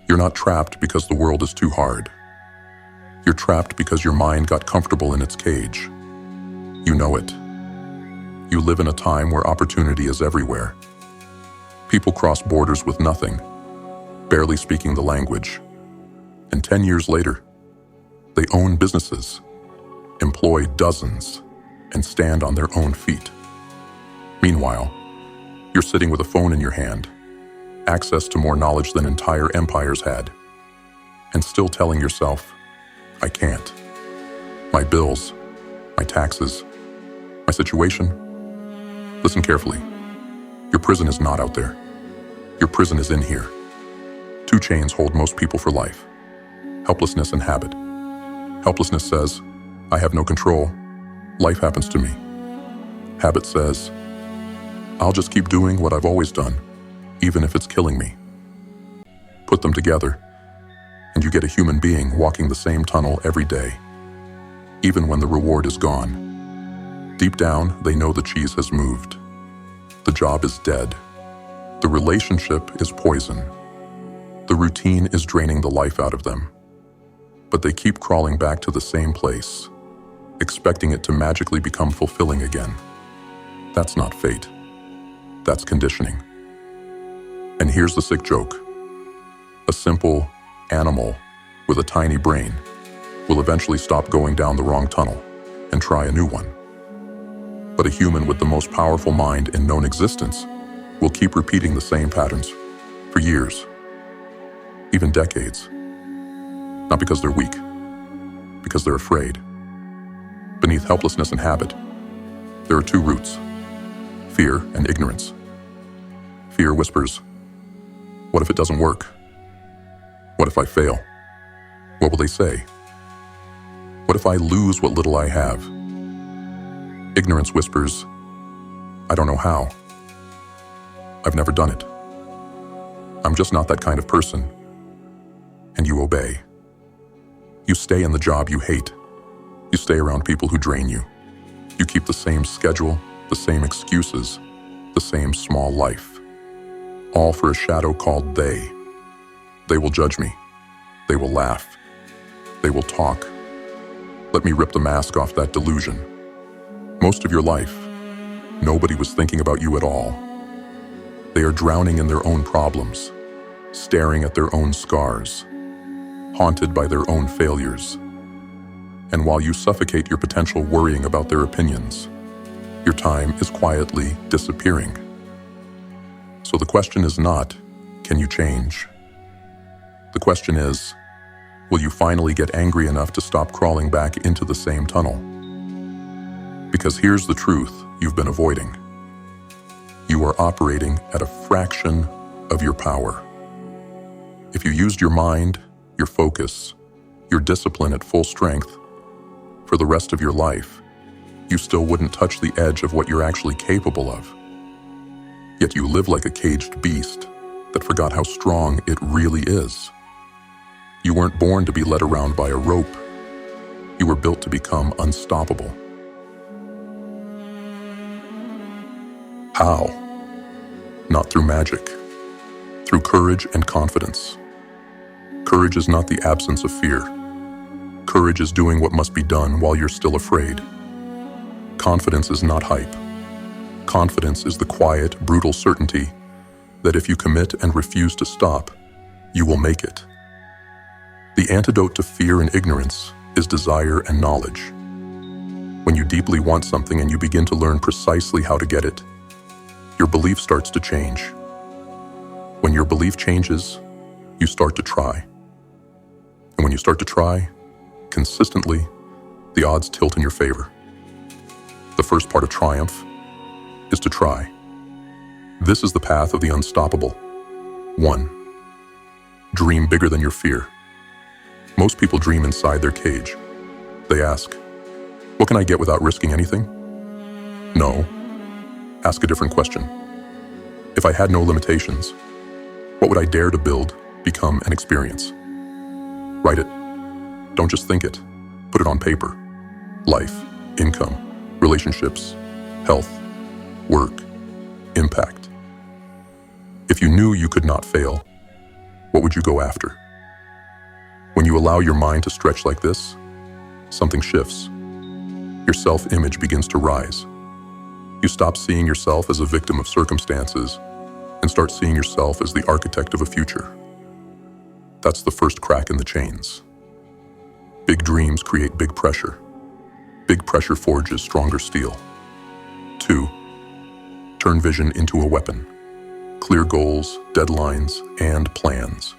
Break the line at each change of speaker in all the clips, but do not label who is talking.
You're not trapped because the world is too hard. You're trapped because your mind got comfortable in its cage. You know it. You live in a time where opportunity is everywhere. People cross borders with nothing, barely speaking the language. And 10 years later, they own businesses, employ dozens, and stand on their own feet. Meanwhile, you're sitting with a phone in your hand, access to more knowledge than entire empires had, and still telling yourself, I can't. My bills, my taxes, my situation. Listen carefully. Your prison is not out there. Your prison is in here. Two chains hold most people for life: helplessness and habit. Helplessness says, I have no control. Life happens to me. Habit says, I'll just keep doing what I've always done, even if it's killing me. Put them together, and you get a human being walking the same tunnel every day, even when the reward is gone. Deep down, they know the cheese has moved. The job is dead. The relationship is poison. The routine is draining the life out of them. But they keep crawling back to the same place, expecting it to magically become fulfilling again. That's not fate. That's conditioning. And here's the sick joke. A simple animal with a tiny brain will eventually stop going down the wrong tunnel and try a new one. But a human with the most powerful mind in known existence will keep repeating the same patterns for years, even decades. Not because they're weak, because they're afraid. Beneath helplessness and habit, there are two roots: fear and ignorance. Fear whispers, what if it doesn't work? What if I fail? What will they say? What if I lose what little I have? Ignorance whispers, I don't know how. I've never done it. I'm just not that kind of person. And you obey. You stay in the job you hate. You stay around people who drain you. You keep the same schedule, the same excuses, the same small life. All for a shadow called they. They will judge me. They will laugh. They will talk. Let me rip the mask off that delusion. Most of your life, nobody was thinking about you at all. They are drowning in their own problems, staring at their own scars, haunted by their own failures. And while you suffocate your potential worrying about their opinions, your time is quietly disappearing. So the question is not, can you change? The question is, will you finally get angry enough to stop crawling back into the same tunnel? Because here's the truth you've been avoiding. You are operating at a fraction of your power. If you used your mind, your focus, your discipline at full strength for the rest of your life, you still wouldn't touch the edge of what you're actually capable of. Yet you live like a caged beast that forgot how strong it really is. You weren't born to be led around by a rope. You were built to become unstoppable. How? Not through magic. Through courage and confidence. Courage is not the absence of fear. Courage is doing what must be done while you're still afraid. Confidence is not hype. Confidence is the quiet, brutal certainty that if you commit and refuse to stop, you will make it. The antidote to fear and ignorance is desire and knowledge. When you deeply want something and you begin to learn precisely how to get it, your belief starts to change. When your belief changes, you start to try. And when you start to try, consistently, the odds tilt in your favor. The first part of triumph is to try. This is the path of the unstoppable. 1. Dream bigger than your fear. Most people dream inside their cage. They ask, what can I get without risking anything? No. Ask a different question. If I had no limitations, what would I dare to build, become, and experience? Write it. Don't just think it. Put it on paper. Life, income, relationships, health, work, impact. If you knew you could not fail, what would you go after? When you allow your mind to stretch like this, something shifts. Your self-image begins to rise. You stop seeing yourself as a victim of circumstances and start seeing yourself as the architect of a future. That's the first crack in the chains. Big dreams create big pressure. Big pressure forges stronger steel. 2. Turn vision into a weapon. Clear goals, deadlines, and plans.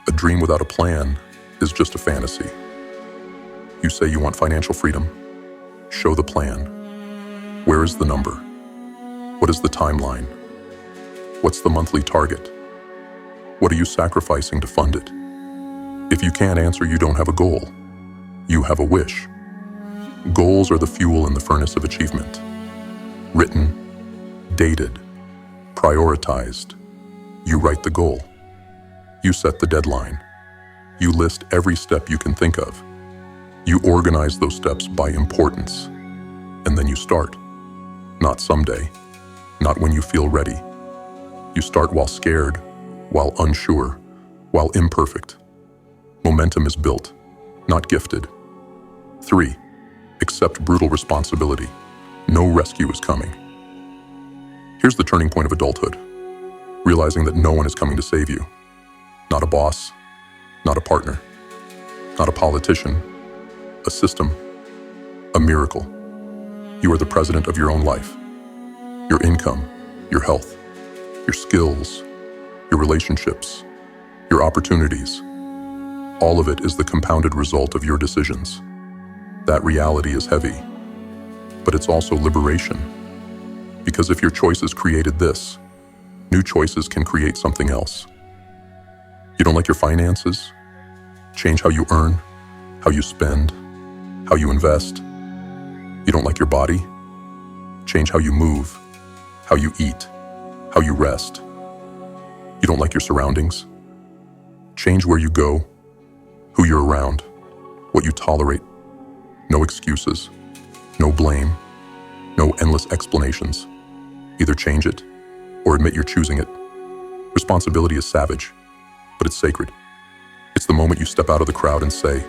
A dream without a plan is just a fantasy. You say you want financial freedom? Show the plan. Where is the number? What is the timeline? What's the monthly target? What are you sacrificing to fund it? If you can't answer, you don't have a goal. You have a wish. Goals are the fuel in the furnace of achievement. Written, dated, prioritized. You write the goal. You set the deadline. You list every step you can think of. You organize those steps by importance. And then you start. Not someday. Not when you feel ready. You start while scared, while unsure, while imperfect. Momentum is built, not gifted. 3. Accept brutal responsibility. No rescue is coming. Here's the turning point of adulthood. Realizing that no one is coming to save you. Not a boss, not a partner, not a politician, a system, a miracle. You are the president of your own life. Your income, your health, your skills, your relationships, your opportunities. All of it is the compounded result of your decisions. That reality is heavy, but it's also liberation. Because if your choices created this, new choices can create something else. You don't like your finances? Change how you earn, how you spend, how you invest. You don't like your body? Change how you move, how you eat, how you rest. You don't like your surroundings? Change where you go, who you're around, what you tolerate. No excuses, no blame, no endless explanations. Either change it or admit you're choosing it. Responsibility is savage, but it's sacred. It's the moment you step out of the crowd and say,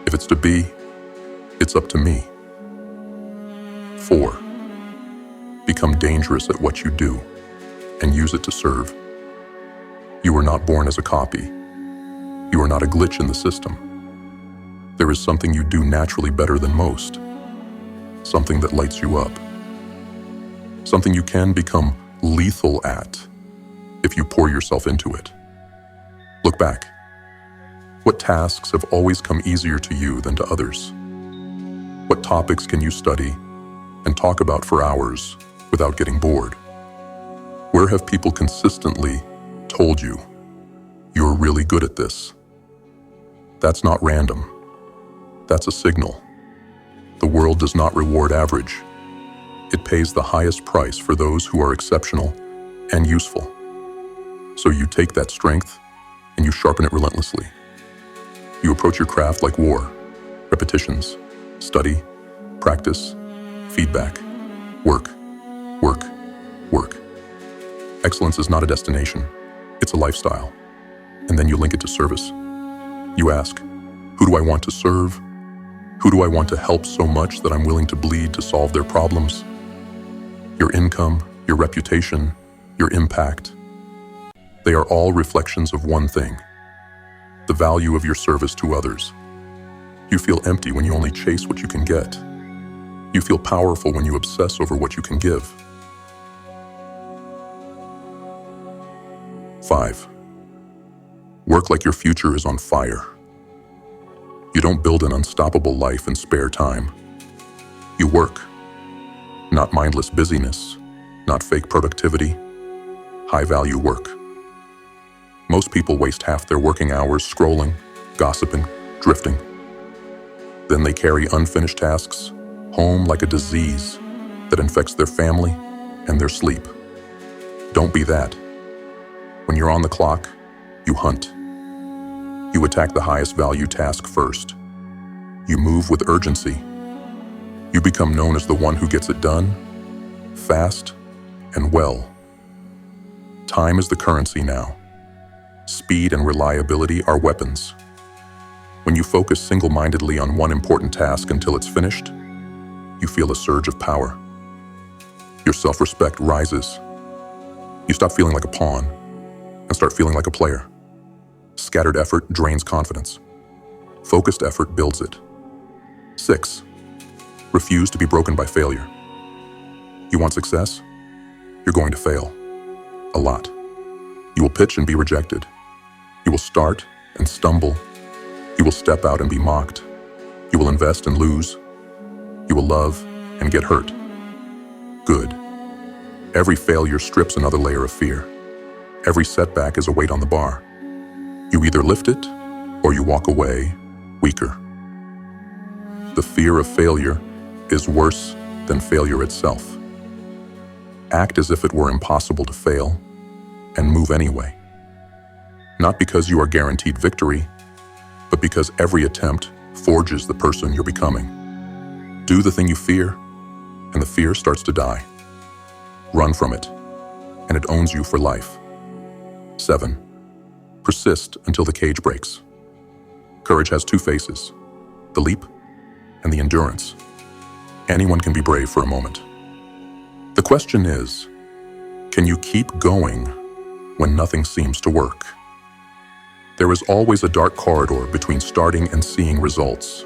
if it's to be, it's up to me. 4. Become dangerous at what you do and use it to serve. You were not born as a copy. You are not a glitch in the system. There is something you do naturally better than most. Something that lights you up. Something you can become lethal at if you pour yourself into it. Look back. What tasks have always come easier to you than to others? What topics can you study and talk about for hours without getting bored? Where have people consistently told you, you're really good at this? That's not random. That's a signal. The world does not reward average. It pays the highest price for those who are exceptional and useful. So you take that strength and you sharpen it relentlessly. You approach your craft like war. Repetitions, study, practice, feedback, work, work, work. Excellence is not a destination. It's a lifestyle. And then you link it to service. You ask, who do I want to serve? Who do I want to help so much that I'm willing to bleed to solve their problems? Your income, your reputation, your impact. They are all reflections of one thing: the value of your service to others. You feel empty when you only chase what you can get. You feel powerful when you obsess over what you can give. 5. Work like your future is on fire. You don't build an unstoppable life in spare time. You work. Not mindless busyness, not fake productivity, high-value work. Most people waste half their working hours scrolling, gossiping, drifting. Then they carry unfinished tasks home like a disease that infects their family and their sleep. Don't be that. When you're on the clock, you hunt. You attack the highest value task first. You move with urgency. You become known as the one who gets it done, fast and well. Time is the currency now. Speed and reliability are weapons. When you focus single-mindedly on one important task until it's finished, you feel a surge of power. Your self-respect rises. You stop feeling like a pawn and start feeling like a player. Scattered effort drains confidence. Focused effort builds it. 6. Refuse to be broken by failure. You want success? You're going to fail. A lot. You will pitch and be rejected. You will start and stumble. You will step out and be mocked. You will invest and lose. You will love and get hurt. Good. Every failure strips another layer of fear. Every setback is a weight on the bar. You either lift it or you walk away weaker. The fear of failure is worse than failure itself. Act as if it were impossible to fail and move anyway. Not because you are guaranteed victory, but because every attempt forges the person you're becoming. Do the thing you fear, and the fear starts to die. Run from it, and it owns you for life. 7. Persist until the cage breaks. Courage has two faces, the leap and the endurance. Anyone can be brave for a moment. The question is, can you keep going when nothing seems to work? There is always a dark corridor between starting and seeing results.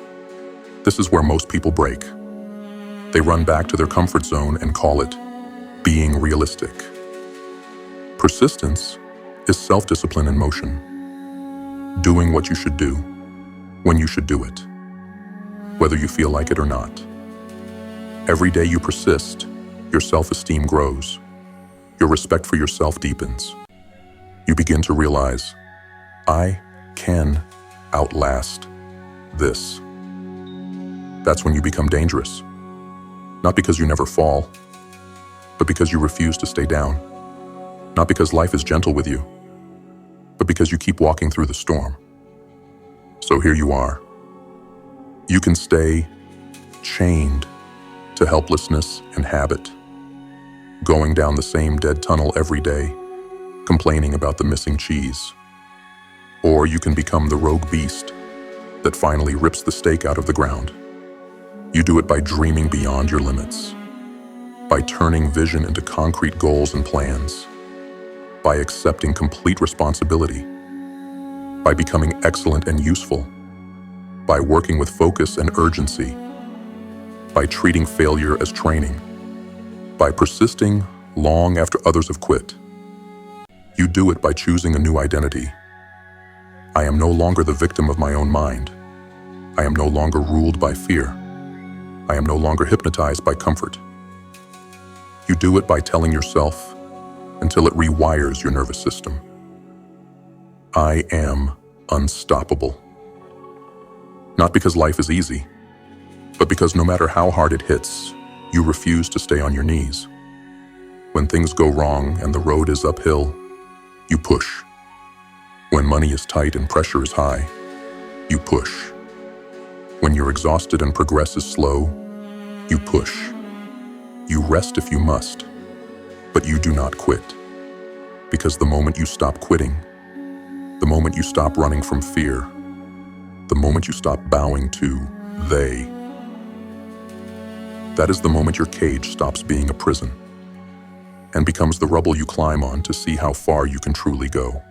This is where most people break. They run back to their comfort zone and call it being realistic. Persistence is self-discipline in motion. Doing what you should do, when you should do it, whether you feel like it or not. Every day you persist, your self-esteem grows. Your respect for yourself deepens. You begin to realize, I can outlast this. That's when you become dangerous. Not because you never fall, but because you refuse to stay down. Not because life is gentle with you, but because you keep walking through the storm. So here you are. You can stay chained to helplessness and habit, going down the same dead tunnel every day, complaining about the missing cheese. Or you can become the rogue beast that finally rips the stake out of the ground. You do it by dreaming beyond your limits, by turning vision into concrete goals and plans, by accepting complete responsibility, by becoming excellent and useful, by working with focus and urgency, by treating failure as training, by persisting long after others have quit. You do it by choosing a new identity. I am no longer the victim of my own mind. I am no longer ruled by fear. I am no longer hypnotized by comfort. You do it by telling yourself until it rewires your nervous system. I am unstoppable. Not because life is easy, but because no matter how hard it hits, you refuse to stay on your knees. When things go wrong and the road is uphill, you push. When money is tight and pressure is high, you push. When you're exhausted and progress is slow, you push. You rest if you must, but you do not quit. Because the moment you stop quitting, the moment you stop running from fear, the moment you stop bowing to they, that is the moment your cage stops being a prison and becomes the rubble you climb on to see how far you can truly go.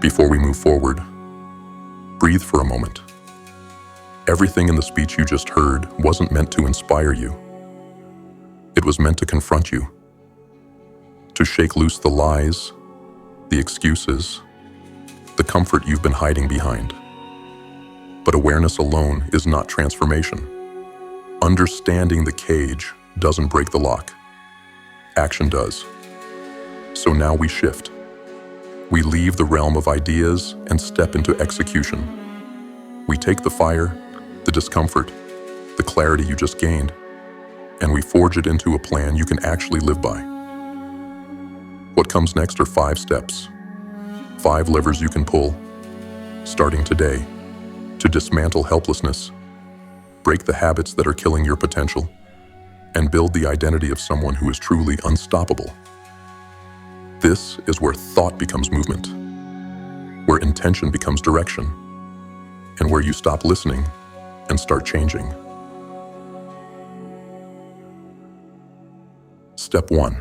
Before we move forward, breathe for a moment. Everything in the speech you just heard wasn't meant to inspire you. It was meant to confront you, to shake loose the lies, the excuses, the comfort you've been hiding behind. But awareness alone is not transformation. Understanding the cage doesn't break the lock. Action does. So now we shift. We leave the realm of ideas and step into execution. We take the fire, the discomfort, the clarity you just gained, and we forge it into a plan you can actually live by. What comes next are 5 steps, 5 levers you can pull, starting today, to dismantle helplessness, break the habits that are killing your potential, and build the identity of someone who is truly unstoppable. This is where thought becomes movement, where intention becomes direction, and where you stop listening and start changing. Step 1.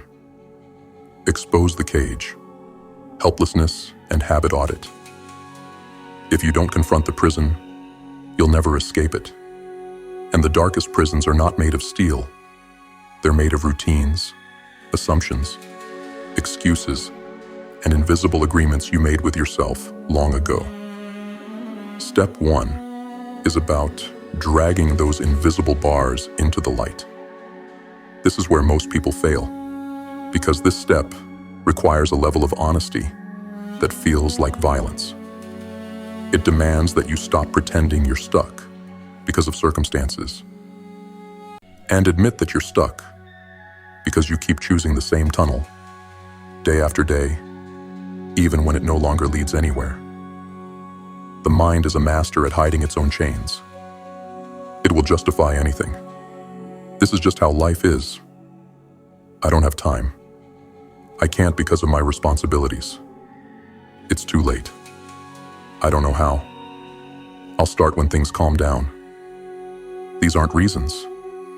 Expose the cage, helplessness, and habit audit. If you don't confront the prison, you'll never escape it. And the darkest prisons are not made of steel. They're made of routines, assumptions, excuses, and invisible agreements you made with yourself long ago. Step 1 is about dragging those invisible bars into the light. This is where most people fail, because this step requires a level of honesty that feels like violence. It demands that you stop pretending you're stuck because of circumstances, and admit that you're stuck because you keep choosing the same tunnel day after day, even when it no longer leads anywhere. The mind is a master at hiding its own chains. It will justify anything. This is just how life is. I don't have time. I can't because of my responsibilities. It's too late. I don't know how. I'll start when things calm down. These aren't reasons.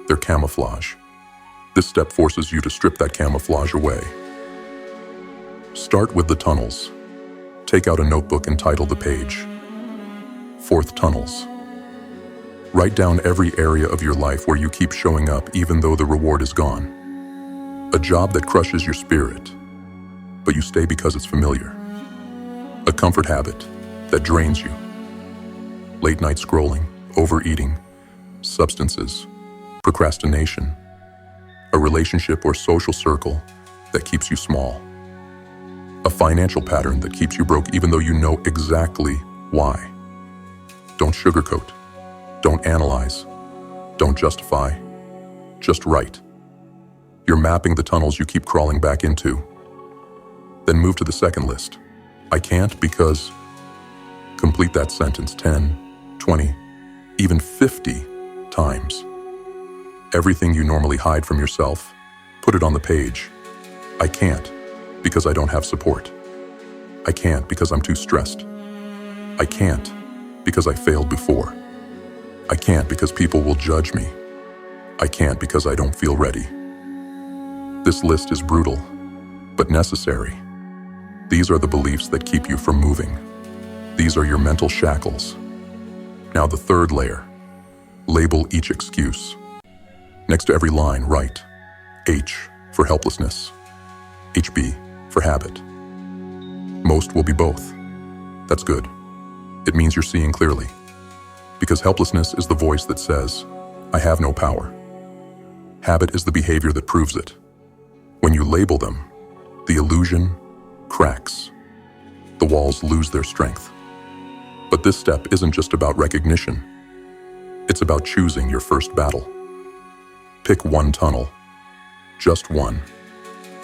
They're camouflage. This step forces you to strip that camouflage away. Start with the tunnels. Take out a notebook and title the page, Fourth Tunnels. Write down every area of your life where you keep showing up even though the reward is gone. A job that crushes your spirit, but you stay because it's familiar. A comfort habit that drains you. Late night scrolling, overeating, substances, procrastination. A relationship or social circle that keeps you small. A financial pattern that keeps you broke even though you know exactly why. Don't sugarcoat. Don't analyze. Don't justify. Just write. You're mapping the tunnels you keep crawling back into. Then move to the second list. I can't because... Complete that sentence 10, 20, even 50 times. Everything you normally hide from yourself, put it on the page. I can't because I don't have support. I can't because I'm too stressed. I can't because I failed before. I can't because people will judge me. I can't because I don't feel ready. This list is brutal, but necessary. These are the beliefs that keep you from moving. These are your mental shackles. Now the third layer. Label each excuse. Next to every line, write H for helplessness, HB for habit. Most will be both. That's good. It means you're seeing clearly. Because helplessness is the voice that says, I have no power. Habit is the behavior that proves it. When you label them, the illusion cracks. The walls lose their strength. But this step isn't just about recognition. It's about choosing your first battle. Pick one tunnel. Just one.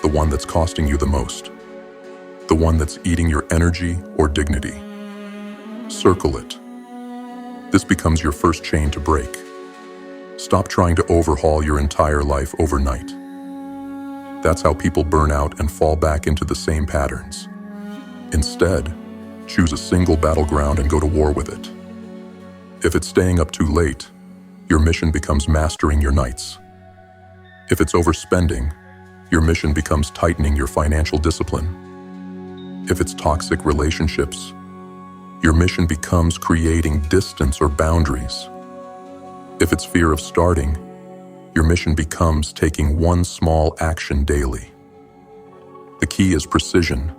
The one that's costing you the most. The one that's eating your energy or dignity. Circle it. This becomes your first chain to break. Stop trying to overhaul your entire life overnight. That's how people burn out and fall back into the same patterns. Instead, choose a single battleground and go to war with it. If it's staying up too late, your mission becomes mastering your nights. If it's overspending, your mission becomes tightening your financial discipline. If it's toxic relationships, your mission becomes creating distance or boundaries. If it's fear of starting, your mission becomes taking one small action daily. The key is precision,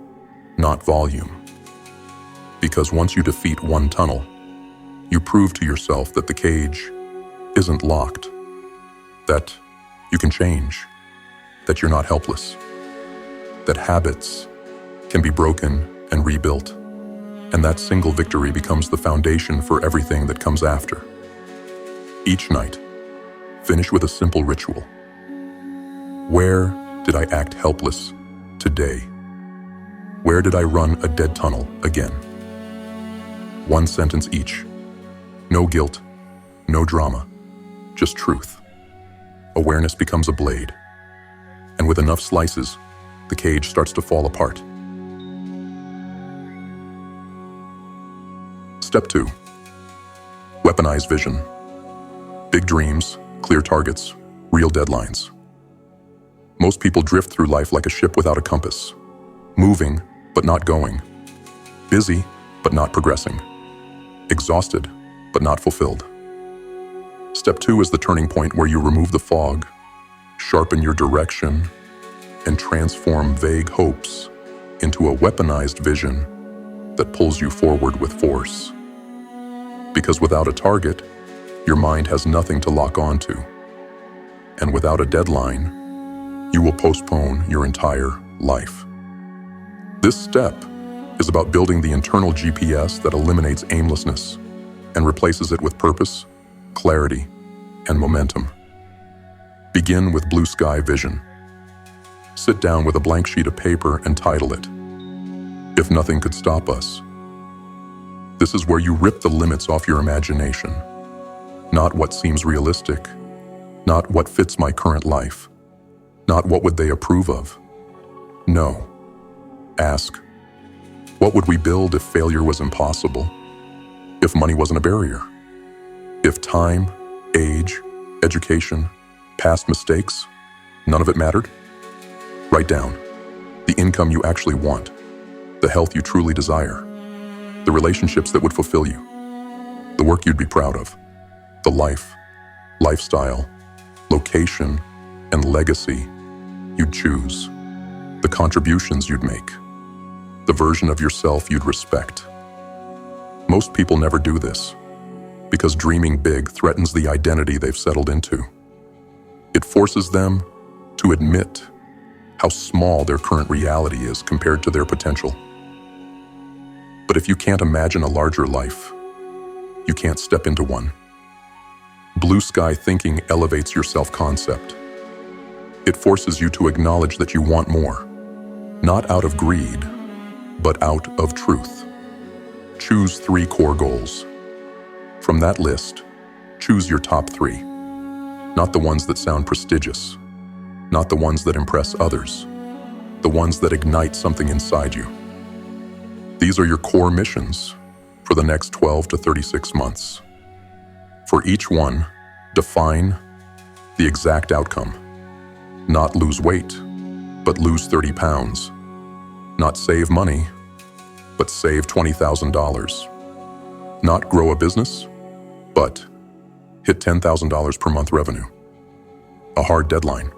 not volume. Because once you defeat one tunnel, you prove to yourself that the cage isn't locked, that you can change, that you're not helpless, that habits can be broken and rebuilt, and that single victory becomes the foundation for everything that comes after. Each night, finish with a simple ritual. Where did I act helpless today? Where did I run a dead tunnel again? One sentence each. No guilt, no drama, just truth. Awareness becomes a blade, and with enough slices, the cage starts to fall apart. Step 2. Weaponized vision. Big dreams, clear targets, real deadlines. Most people drift through life like a ship without a compass, moving but not going, busy but not progressing, exhausted but not fulfilled. Step 2 is the turning point where you remove the fog, sharpen your direction, and transform vague hopes into a weaponized vision that pulls you forward with force. Because without a target, your mind has nothing to lock onto. And without a deadline, you will postpone your entire life. This step is about building the internal GPS that eliminates aimlessness and replaces it with purpose, clarity, and momentum. Begin with blue sky vision. Sit down with a blank sheet of paper and title it, "If Nothing Could Stop Us." This is where you rip the limits off your imagination. Not what seems realistic, not what fits my current life, not what would they approve of. No. Ask, what would we build if failure was impossible? If money wasn't a barrier? If time, age, education, past mistakes, none of it mattered? Write down the income you actually want, the health you truly desire, the relationships that would fulfill you, the work you'd be proud of, the life, lifestyle, location, and legacy you'd choose, the contributions you'd make, the version of yourself you'd respect. Most people never do this because dreaming big threatens the identity they've settled into. It forces them to admit how small their current reality is compared to their potential. But if you can't imagine a larger life, you can't step into one. Blue sky thinking elevates your self-concept. It forces you to acknowledge that you want more, not out of greed, but out of truth. Choose 3 core goals. From that list, choose your top 3. Not the ones that sound prestigious, not the ones that impress others, the ones that ignite something inside you. These are your core missions for the next 12 to 36 months. For each one, define the exact outcome. Not lose weight, but lose 30 pounds. Not save money, but save $20,000. Not grow a business, but hit $10,000 per month revenue. A hard deadline.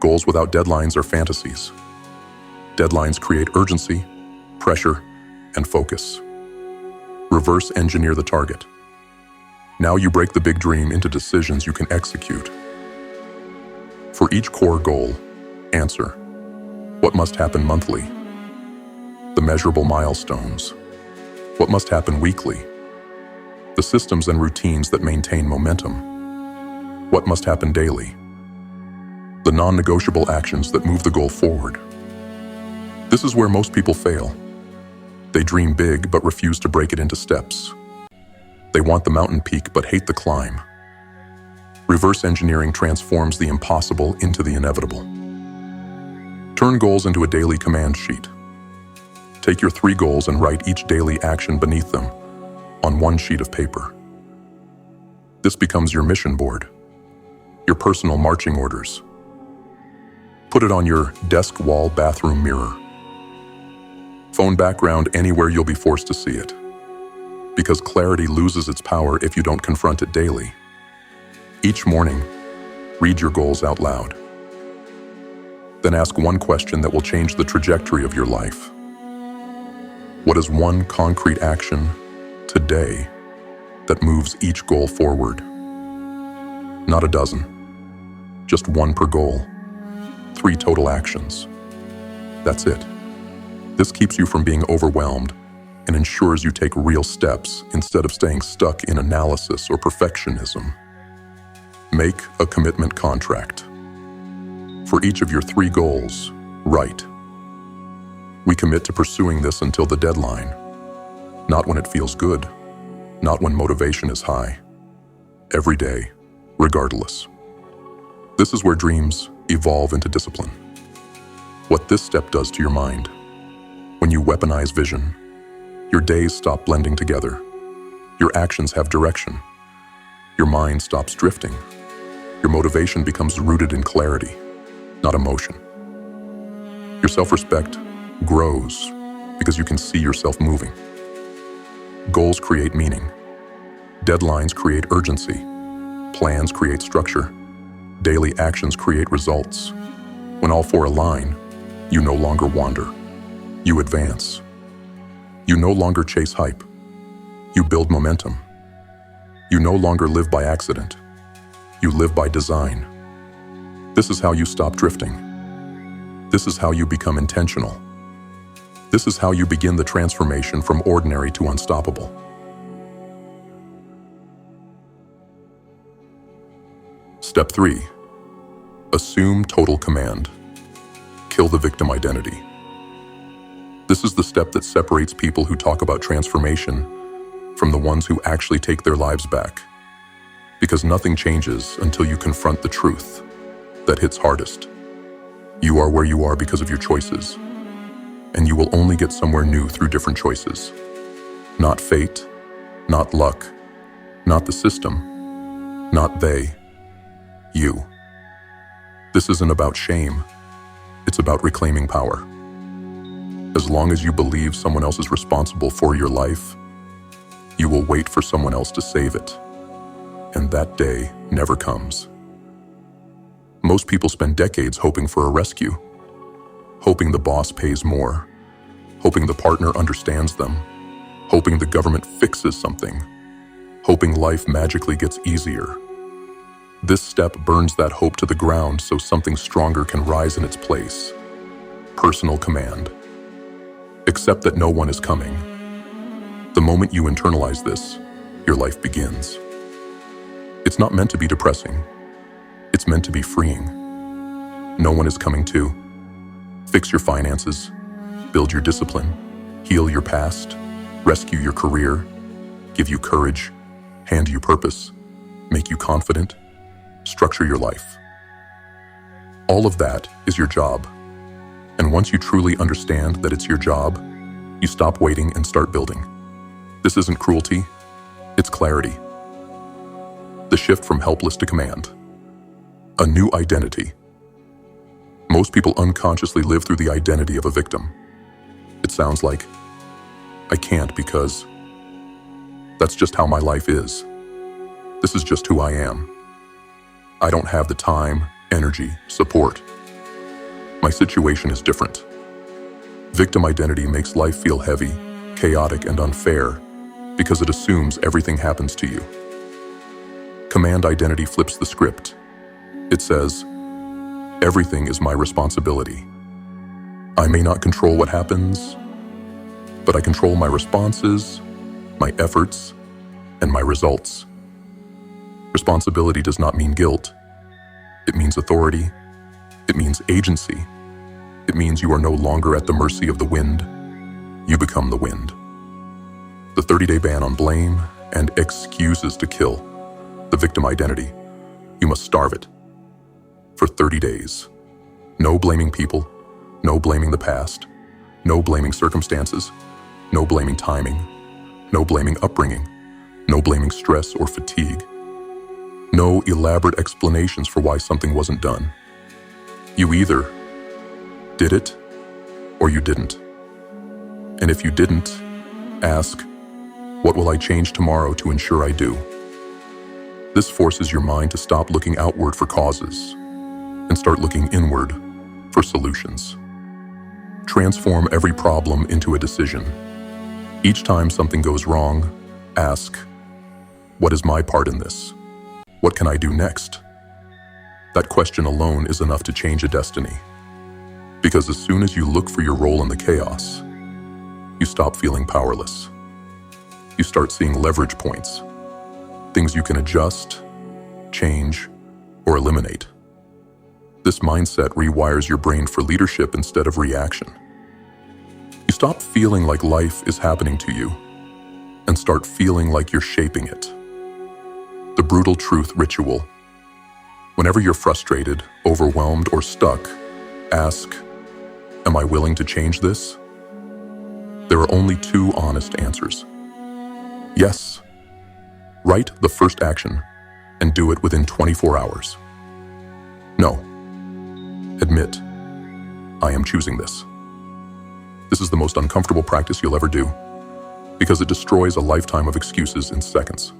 Goals without deadlines are fantasies. Deadlines create urgency, pressure, and focus. Reverse engineer the target. Now you break the big dream into decisions you can execute. For each core goal, answer, what must happen monthly? The measurable milestones. What must happen weekly? The systems and routines that maintain momentum. What must happen daily? The non-negotiable actions that move the goal forward. This is where most people fail. They dream big but refuse to break it into steps. They want the mountain peak but hate the climb. Reverse engineering transforms the impossible into the inevitable. Turn goals into a daily command sheet. Take your 3 goals and write each daily action beneath them on one sheet of paper. This becomes your mission board, your personal marching orders. Put it on your desk wall bathroom mirror. Phone background anywhere you'll be forced to see it. Because clarity loses its power if you don't confront it daily. Each morning, read your goals out loud. Then ask one question that will change the trajectory of your life. What is one concrete action today that moves each goal forward? Not a dozen, just 1 per goal. 3 total actions. That's it. This keeps you from being overwhelmed and ensures you take real steps instead of staying stuck in analysis or perfectionism. Make a commitment contract. For each of your 3 goals, write, we commit to pursuing this until the deadline. Not when it feels good, not when motivation is high. Every day, regardless. This is where dreams evolve into discipline. What this step does to your mind. When you weaponize vision, your days stop blending together. Your actions have direction. Your mind stops drifting. Your motivation becomes rooted in clarity, not emotion. Your self-respect grows because you can see yourself moving. Goals create meaning. Deadlines create urgency. Plans create structure. Daily actions create results. When all four align, you no longer wander. You advance. You no longer chase hype. You build momentum. You no longer live by accident. You live by design. This is how you stop drifting. This is how you become intentional. This is how you begin the transformation from ordinary to unstoppable. Step 3. Assume total command. Kill the victim identity. This is the step that separates people who talk about transformation from the ones who actually take their lives back. Because nothing changes until you confront the truth that hits hardest. You are where you are because of your choices, and you will only get somewhere new through different choices. Not fate, not luck, not the system, not they, you. This isn't about shame, it's about reclaiming power. As long as you believe someone else is responsible for your life, you will wait for someone else to save it. And that day never comes. Most people spend decades hoping for a rescue, hoping the boss pays more, hoping the partner understands them, hoping the government fixes something, hoping life magically gets easier. This step burns that hope to the ground so something stronger can rise in its place. Personal command. Accept that no one is coming. The moment you internalize this, your life begins. It's not meant to be depressing. It's meant to be freeing. No one is coming to. Fix your finances, build your discipline, heal your past, rescue your career, give you courage, hand you purpose, make you confident, structure your life. All of that is your job. And once you truly understand that it's your job, you stop waiting and start building. This isn't cruelty, it's clarity. The shift from helpless to command. A new identity. Most people unconsciously live through the identity of a victim. It sounds like, I can't because that's just how my life is. This is just who I am. I don't have the time, energy, support. My situation is different. Victim identity makes life feel heavy, chaotic, and unfair because it assumes everything happens to you. Command identity flips the script. It says, everything is my responsibility. I may not control what happens, but I control my responses, my efforts, and my results. Responsibility does not mean guilt. It means authority. It means agency. It means you are no longer at the mercy of the wind. You become the wind. The 30-day ban on blame and excuses to kill the victim identity. You must starve it. For 30 days. No blaming people, no blaming the past, no blaming circumstances, no blaming timing, no blaming upbringing, no blaming stress or fatigue, no elaborate explanations for why something wasn't done. You either did it or you didn't. And if you didn't, ask, what will I change tomorrow to ensure I do? This forces your mind to stop looking outward for causes and start looking inward for solutions. Transform every problem into a decision. Each time something goes wrong, ask, what is my part in this? What can I do next? That question alone is enough to change a destiny. Because as soon as you look for your role in the chaos, you stop feeling powerless. You start seeing leverage points, things you can adjust, change, or eliminate. This mindset rewires your brain for leadership instead of reaction. You stop feeling like life is happening to you and start feeling like you're shaping it. The brutal truth ritual. Whenever you're frustrated, overwhelmed, or stuck, ask, am I willing to change this? There are only two honest answers. Yes. Write the first action and do it within 24 hours. No. Admit, I am choosing this. This is the most uncomfortable practice you'll ever do because it destroys a lifetime of excuses in seconds.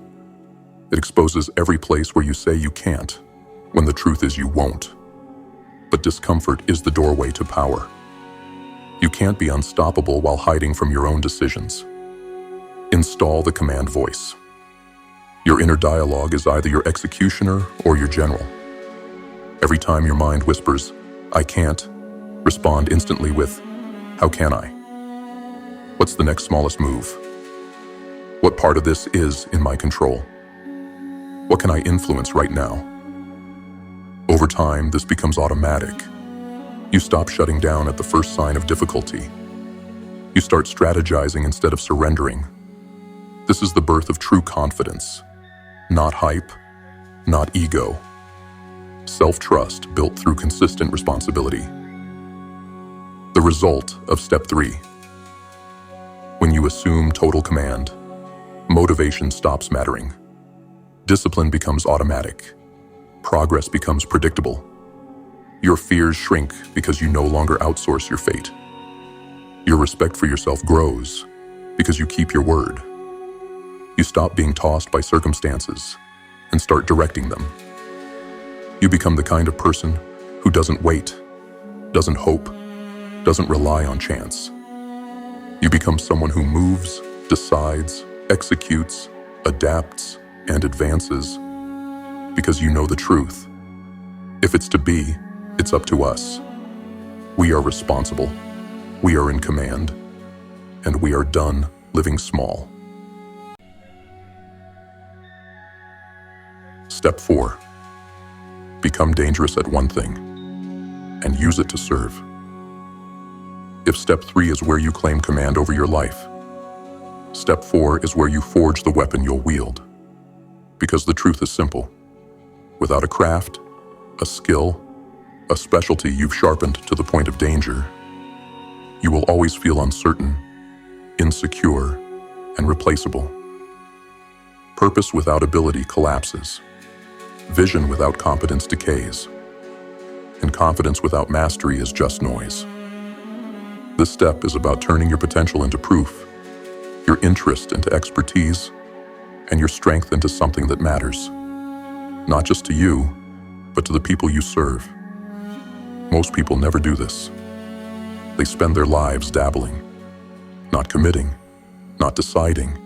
It exposes every place where you say you can't, when the truth is you won't. But discomfort is the doorway to power. You can't be unstoppable while hiding from your own decisions. Install the command voice. Your inner dialogue is either your executioner or your general. Every time your mind whispers, I can't, respond instantly with, how can I? What's the next smallest move? What part of this is in my control? What can I influence right now? Over time, this becomes automatic. You stop shutting down at the first sign of difficulty. You start strategizing instead of surrendering. This is the birth of true confidence. Not hype, not ego. Self-trust built through consistent responsibility. The result of step 3. When you assume total command, motivation stops mattering. Discipline becomes automatic. Progress becomes predictable. Your fears shrink because you no longer outsource your fate. Your respect for yourself grows because you keep your word. You stop being tossed by circumstances and start directing them. You become the kind of person who doesn't wait, doesn't hope, doesn't rely on chance. You become someone who moves, decides, executes, adapts, and advances because you know the truth. If it's to be, it's up to us. We are responsible, we are in command, and we are done living small. Step 4. Become dangerous at one thing and use it to serve. If step 3 is where you claim command over your life, step 4 is where you forge the weapon you'll wield. Because the truth is simple. Without a craft, a skill, a specialty you've sharpened to the point of danger, you will always feel uncertain, insecure, and replaceable. Purpose without ability collapses. Vision without competence decays. And confidence without mastery is just noise. This step is about turning your potential into proof, your interest into expertise, and your strength into something that matters. Not just to you, but to the people you serve. Most people never do this. They spend their lives dabbling, not committing, not deciding,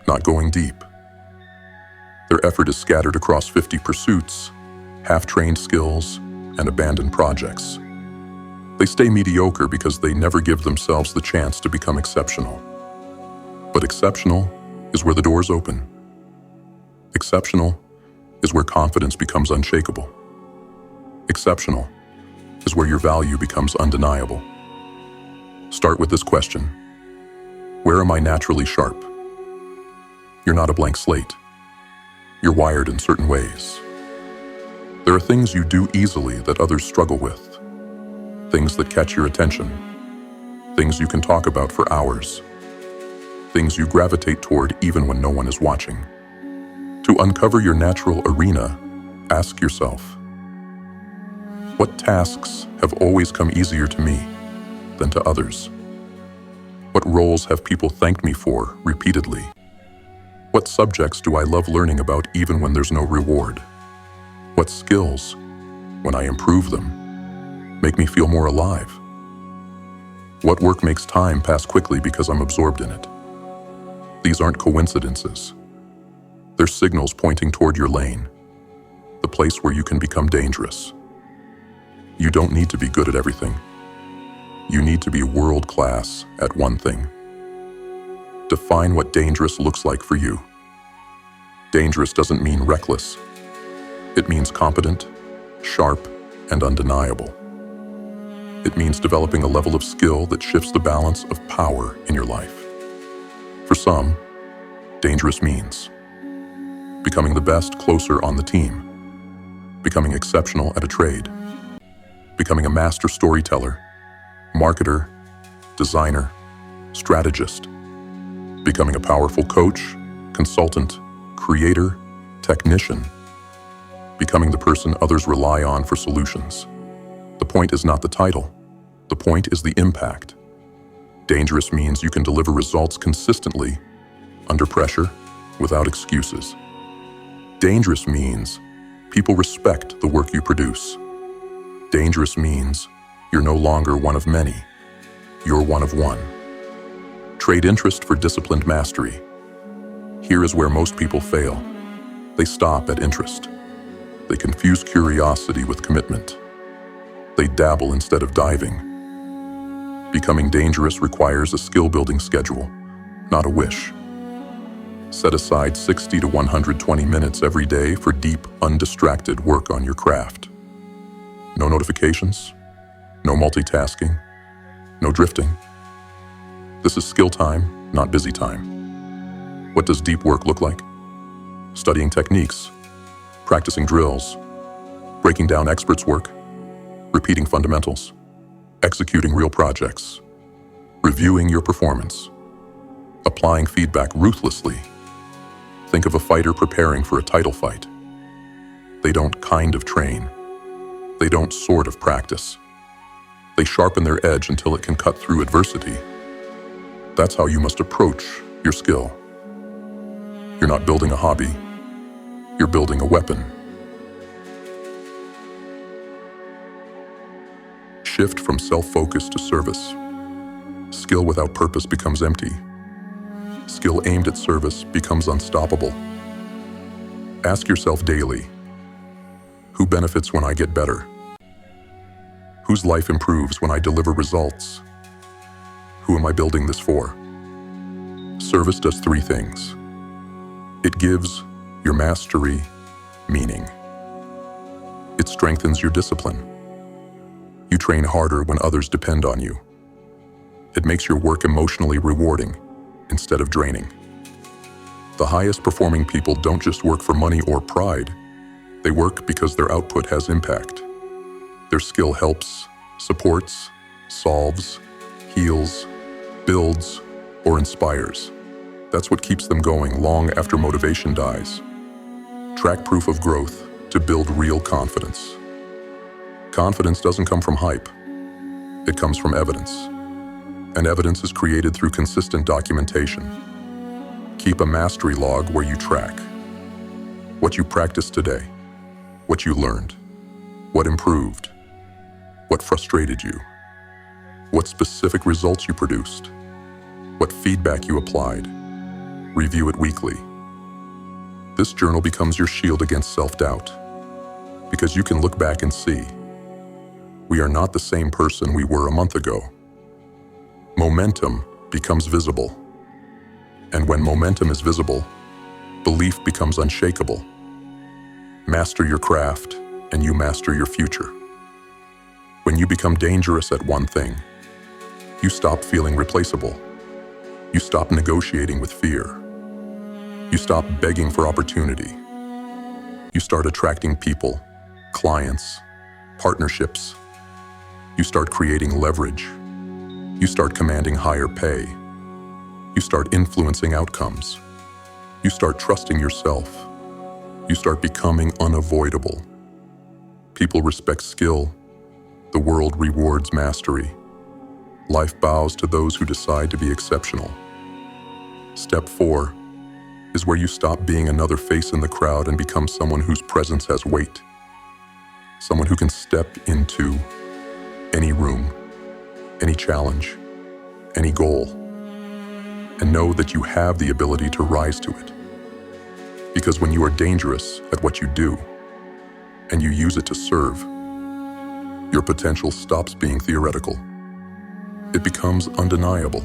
not going deep. Their effort is scattered across 50 pursuits, half-trained skills, and abandoned projects. They stay mediocre because they never give themselves the chance to become exceptional. But exceptional is where the doors open. Exceptional is where confidence becomes unshakable. Exceptional is where your value becomes undeniable. Start with this question. Where am I naturally sharp? You're not a blank slate. You're wired in certain ways. There are things you do easily that others struggle with. Things that catch your attention. Things you can talk about for hours. Things you gravitate toward even when no one is watching. To uncover your natural arena, ask yourself, what tasks have always come easier to me than to others? What roles have people thanked me for repeatedly? What subjects do I love learning about even when there's no reward? What skills, when I improve them, make me feel more alive? What work makes time pass quickly because I'm absorbed in it? These aren't coincidences. They're signals pointing toward your lane, the place where you can become dangerous. You don't need to be good at everything. You need to be world-class at one thing. Define what dangerous looks like for you. Dangerous doesn't mean reckless. It means competent, sharp, and undeniable. It means developing a level of skill that shifts the balance of power in your life. For some, dangerous means becoming the best closer on the team, becoming exceptional at a trade, becoming a master storyteller, marketer, designer, strategist, becoming a powerful coach, consultant, creator, technician, becoming the person others rely on for solutions. The point is not the title. The point is the impact. Dangerous means you can deliver results consistently, under pressure, without excuses. Dangerous means people respect the work you produce. Dangerous means you're no longer one of many. You're one of one. Trade interest for disciplined mastery. Here is where most people fail. They stop at interest. They confuse curiosity with commitment. They dabble instead of diving. Becoming dangerous requires a skill-building schedule, not a wish. Set aside 60 to 120 minutes every day for deep, undistracted work on your craft. No notifications, no multitasking, no drifting. This is skill time, not busy time. What does deep work look like? Studying techniques, practicing drills, breaking down experts' work, repeating fundamentals, executing real projects, reviewing your performance, applying feedback ruthlessly. Think of a fighter preparing for a title fight. They don't kind of train. They don't sort of practice. They sharpen their edge until it can cut through adversity. That's how you must approach your skill. You're not building a hobby. You're building a weapon. Shift from self-focus to service. Skill without purpose becomes empty. Skill aimed at service becomes unstoppable. Ask yourself daily, who benefits when I get better? Whose life improves when I deliver results? Who am I building this for? Service does three things. It gives your mastery meaning. It strengthens your discipline. You train harder when others depend on you. It makes your work emotionally rewarding instead of draining. The highest performing people don't just work for money or pride. They work because their output has impact. Their skill helps, supports, solves, heals, builds, or inspires. That's what keeps them going long after motivation dies. Track proof of growth to build real confidence. Confidence doesn't come from hype. It comes from evidence. And evidence is created through consistent documentation. Keep a mastery log where you track what you practiced today, what you learned, what improved, what frustrated you, what specific results you produced, what feedback you applied. Review it weekly. This journal becomes your shield against self-doubt, because you can look back and see, we are not the same person we were a month ago. Momentum becomes visible. And when momentum is visible, belief becomes unshakable. Master your craft, and you master your future. When you become dangerous at one thing, you stop feeling replaceable. You stop negotiating with fear. You stop begging for opportunity. You start attracting people, clients, partnerships. You start creating leverage. You start commanding higher pay. You start influencing outcomes. You start trusting yourself. You start becoming unavoidable. People respect skill. The world rewards mastery. Life bows to those who decide to be exceptional. Step 4 is where you stop being another face in the crowd and become someone whose presence has weight. Someone who can step into any room, any challenge, any goal, and know that you have the ability to rise to it. Because when you are dangerous at what you do, and you use it to serve, your potential stops being theoretical. It becomes undeniable.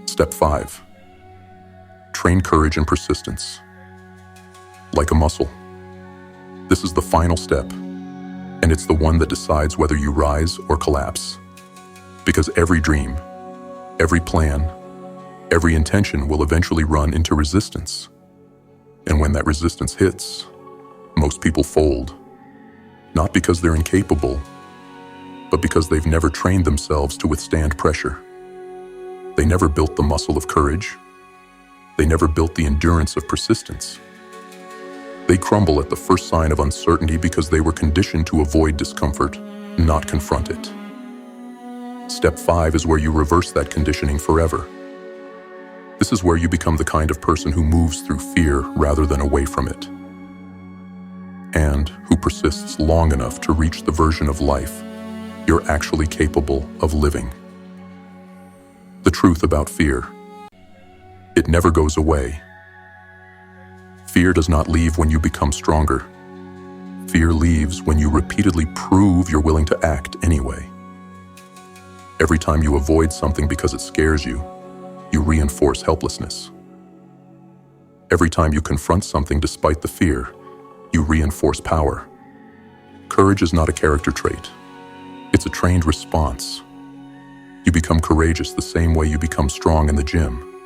Step 5. Train courage and persistence. Like a muscle. This is the final step, and it's the one that decides whether you rise or collapse. Because every dream, every plan, Every intention will eventually run into resistance. And when that resistance hits, most people fold. Not because they're incapable, but because they've never trained themselves to withstand pressure. They never built the muscle of courage. They never built the endurance of persistence. They crumble at the first sign of uncertainty because they were conditioned to avoid discomfort, not confront it. Step 5 is where you reverse that conditioning forever. This is where you become the kind of person who moves through fear rather than away from it, and who persists long enough to reach the version of life you're actually capable of living. The truth about fear: it never goes away. Fear does not leave when you become stronger. Fear leaves when you repeatedly prove you're willing to act anyway. Every time you avoid something because it scares you, you reinforce helplessness. Every time you confront something despite the fear, you reinforce power. Courage is not a character trait. It's a trained response. You become courageous the same way you become strong in the gym,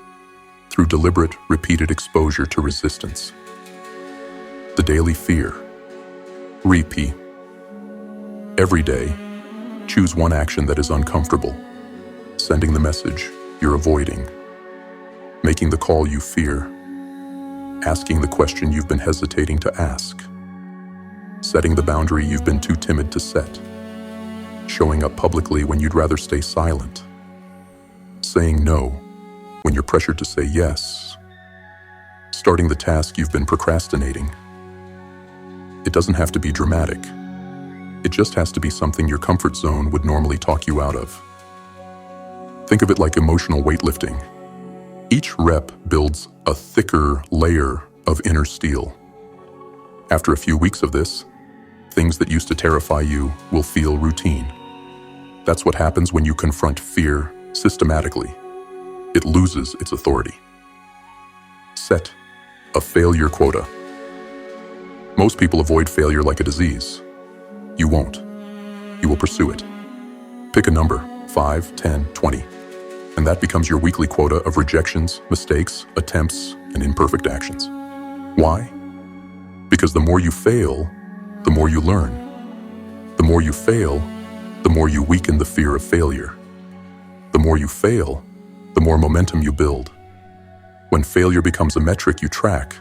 through deliberate, repeated exposure to resistance. The daily fear. Repeat. Every day, choose one action that is uncomfortable, sending the message you're avoiding, making the call you fear, asking the question you've been hesitating to ask, setting the boundary you've been too timid to set, showing up publicly when you'd rather stay silent, saying no when you're pressured to say yes, starting the task you've been procrastinating. It doesn't have to be dramatic. It just has to be something your comfort zone would normally talk you out of. Think of it like emotional weightlifting. Each rep builds a thicker layer of inner steel. After a few weeks of this, things that used to terrify you will feel routine. That's what happens when you confront fear systematically. It loses its authority. Set a failure quota. Most people avoid failure like a disease. You won't. You will pursue it. Pick a number, 5, 10, 20, and that becomes your weekly quota of rejections, mistakes, attempts, and imperfect actions. Why? Because the more you fail, the more you learn. The more you fail, the more you weaken the fear of failure. The more you fail, the more momentum you build. When failure becomes a metric you track,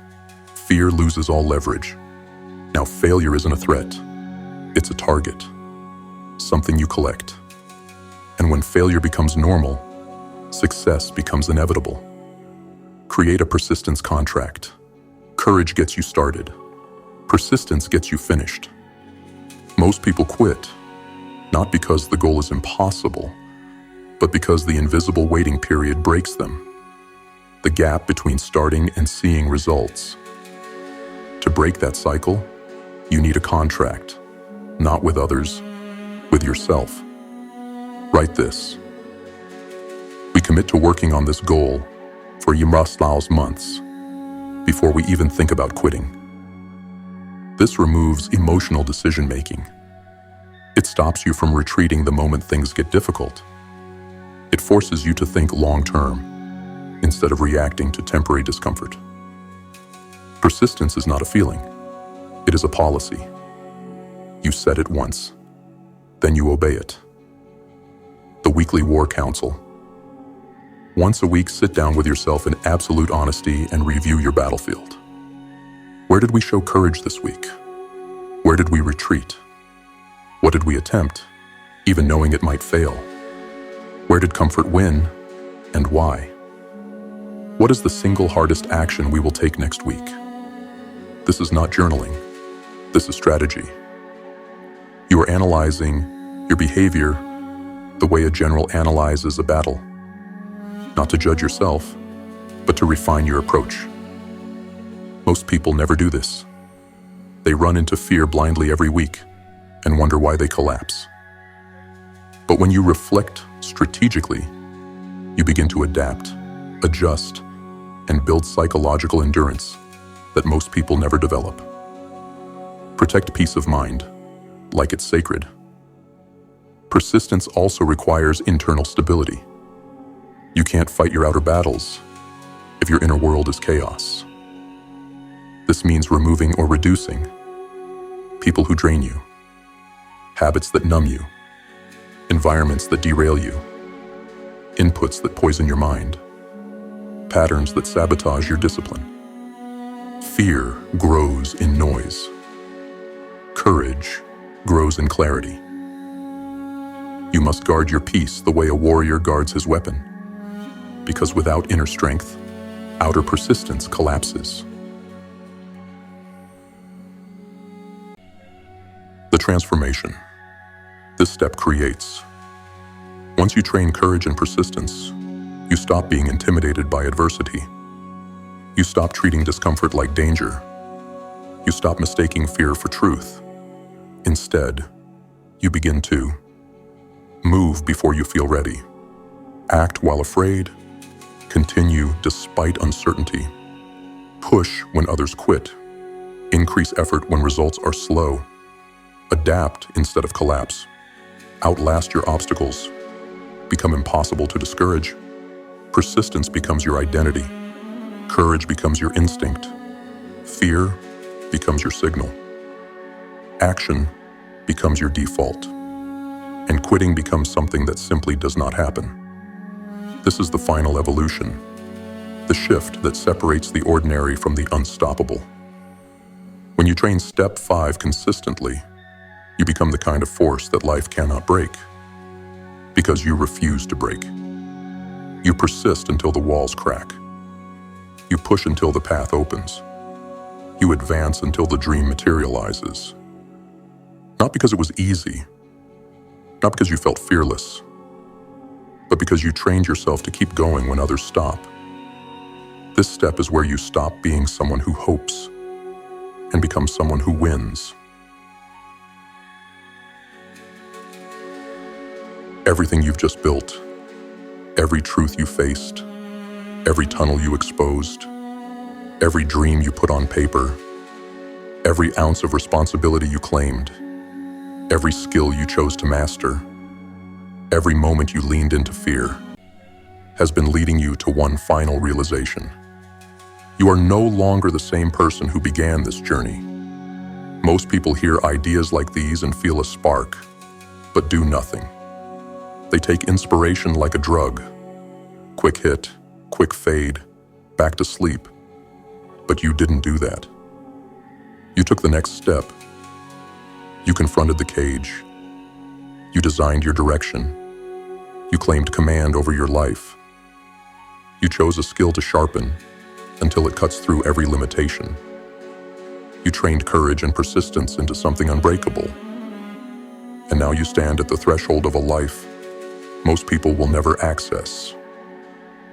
fear loses all leverage. Now, failure isn't a threat. It's a target, something you collect. And when failure becomes normal, success becomes inevitable. Create a persistence contract. Courage gets you started. Persistence gets you finished. Most people quit, not because the goal is impossible, but because the invisible waiting period breaks them. The gap between starting and seeing results. To break that cycle, you need a contract, not with others, with yourself. Write this. We commit to working on this goal for months before we even think about quitting. This removes emotional decision-making. It stops you from retreating the moment things get difficult. It forces you to think long-term instead of reacting to temporary discomfort. Persistence is not a feeling. It is a policy. You set it once, then you obey it. The Weekly War Council. Once a week, sit down with yourself in absolute honesty and review your battlefield. Where did we show courage this week? Where did we retreat? What did we attempt, even knowing it might fail? Where did comfort win, and why? What is the single hardest action we will take next week? This is not journaling. This is strategy. You are analyzing your behavior the way a general analyzes a battle. Not to judge yourself, but to refine your approach. Most people never do this. They run into fear blindly every week and wonder why they collapse. But when you reflect strategically, you begin to adapt, adjust, and build psychological endurance that most people never develop. Protect peace of mind, like it's sacred. Persistence also requires internal stability. You can't fight your outer battles if your inner world is chaos. This means removing or reducing people who drain you, habits that numb you, environments that derail you, inputs that poison your mind, patterns that sabotage your discipline. Fear grows in noise. Courage grows in clarity. You must guard your peace the way a warrior guards his weapon, because without inner strength, outer persistence collapses. The transformation this step creates. Once you train courage and persistence, you stop being intimidated by adversity. You stop treating discomfort like danger. You stop mistaking fear for truth. Instead, you begin to move before you feel ready, act while afraid, continue despite uncertainty, push when others quit, increase effort when results are slow, adapt instead of collapse, outlast your obstacles, become impossible to discourage. Persistence becomes your identity. Courage becomes your instinct. Fear becomes your signal. Action becomes your default. And quitting becomes something that simply does not happen. This is the final evolution, the shift that separates the ordinary from the unstoppable. When you train step 5 consistently, you become the kind of force that life cannot break, because you refuse to break. You persist until the walls crack. You push until the path opens. You advance until the dream materializes. Not because it was easy, not because you felt fearless, but because you trained yourself to keep going when others stop. This step is where you stop being someone who hopes and become someone who wins. Everything you've just built, every truth you faced, every tunnel you exposed, every dream you put on paper, every ounce of responsibility you claimed, every skill you chose to master, every moment you leaned into fear, has been leading you to one final realization. You are no longer the same person who began this journey. Most people hear ideas like these and feel a spark, but do nothing. They take inspiration like a drug. Quick hit, quick fade, back to sleep. But you didn't do that. You took the next step. You confronted the cage. You designed your direction. You claimed command over your life. You chose a skill to sharpen until it cuts through every limitation. You trained courage and persistence into something unbreakable. And now you stand at the threshold of a life most people will never access.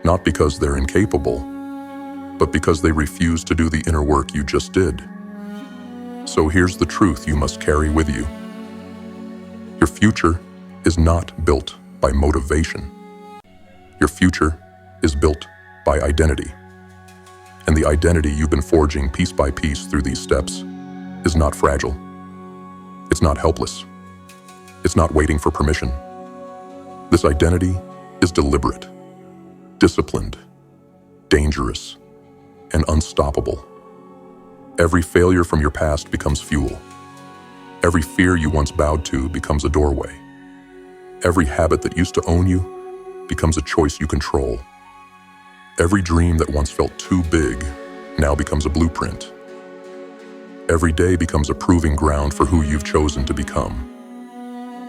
Not because they're incapable, but because they refuse to do the inner work you just did. So here's the truth you must carry with you. Your future is not built by motivation. Your future is built by identity. And the identity you've been forging piece by piece through these steps is not fragile. It's not helpless. It's not waiting for permission. This identity is deliberate, disciplined, dangerous, and unstoppable. Every failure from your past becomes fuel. Every fear you once bowed to becomes a doorway. Every habit that used to own you becomes a choice you control. Every dream that once felt too big now becomes a blueprint. Every day becomes a proving ground for who you've chosen to become.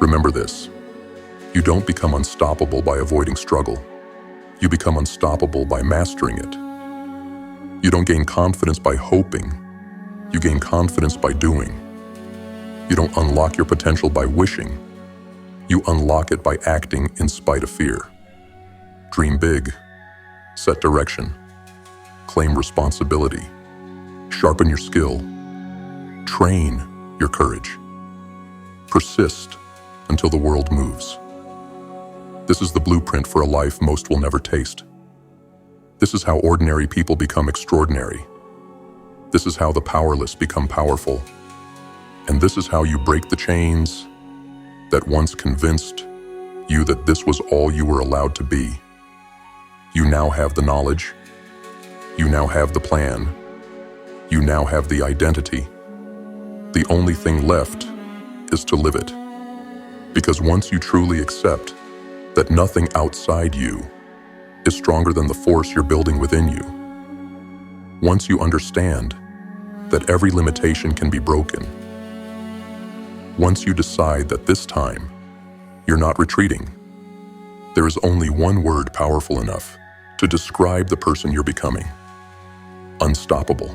Remember this: you don't become unstoppable by avoiding struggle. You become unstoppable by mastering it. You don't gain confidence by hoping. You gain confidence by doing. You don't unlock your potential by wishing. You unlock it by acting in spite of fear. Dream big. Set direction. Claim responsibility. Sharpen your skill. Train your courage. Persist until the world moves. This is the blueprint for a life most will never taste. This is how ordinary people become extraordinary. This is how the powerless become powerful. And this is how you break the chains that once convinced you that this was all you were allowed to be. You now have the knowledge. You now have the plan. You now have the identity. The only thing left is to live it. Because once you truly accept that nothing outside you is stronger than the force you're building within you, once you understand that every limitation can be broken, once you decide that this time you're not retreating, there is only one word powerful enough to describe the person you're becoming: unstoppable.